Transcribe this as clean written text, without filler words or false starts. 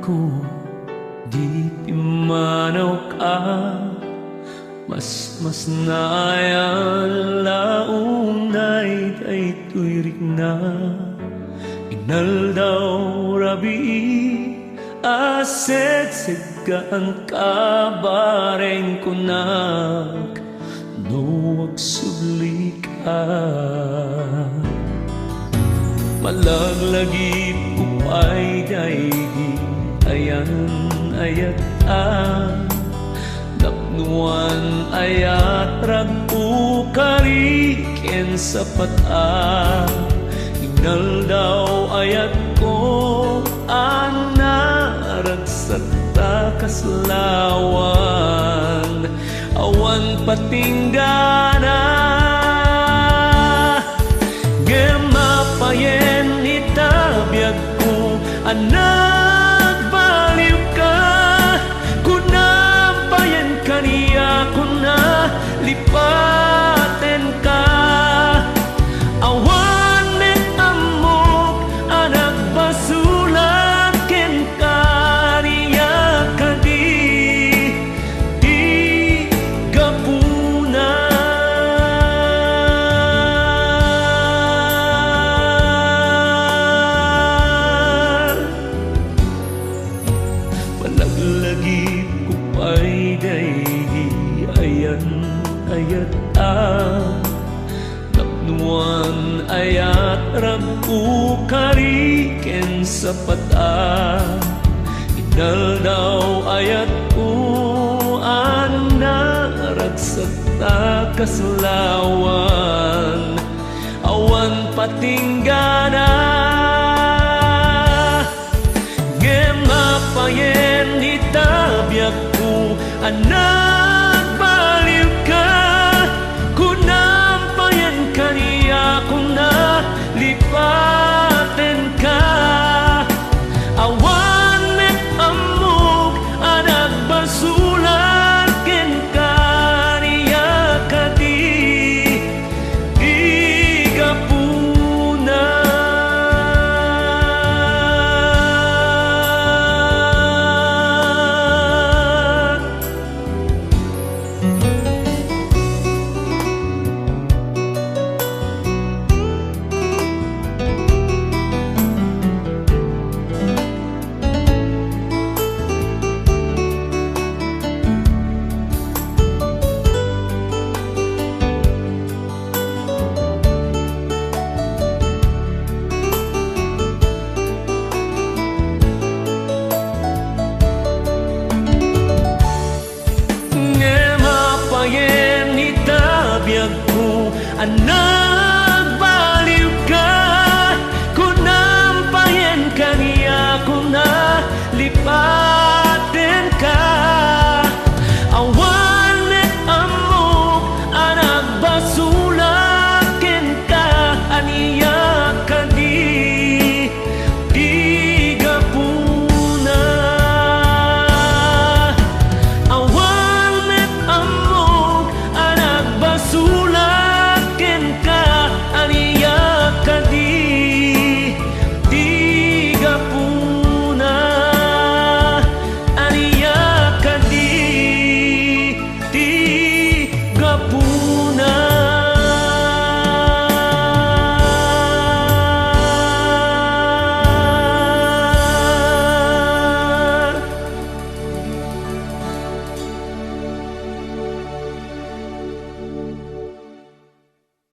ko di pimanaw ka, mas nayan launay daytoy rikna. Inaldaw rabi aset-segaan ka bareng kunak nuwag subli ka. Malaglagi upay daydi ayan ayat napnuan ayat ragu kariken sapat inaldaw ayat ko anarag serta kaslawan awan patinggana gemapayen itabiag ko anak baliw ka kunapayen kaniya kuna lipaten ka awan met amok anak basulan ken kaniya kadi di gapuna. Panaglagi kupay daydi ayan ayat napnuan ayat ragu kariken sapat inaldaw ayat ko anarag serta kaslawan awan patinggana gemapayen itabiag ko anak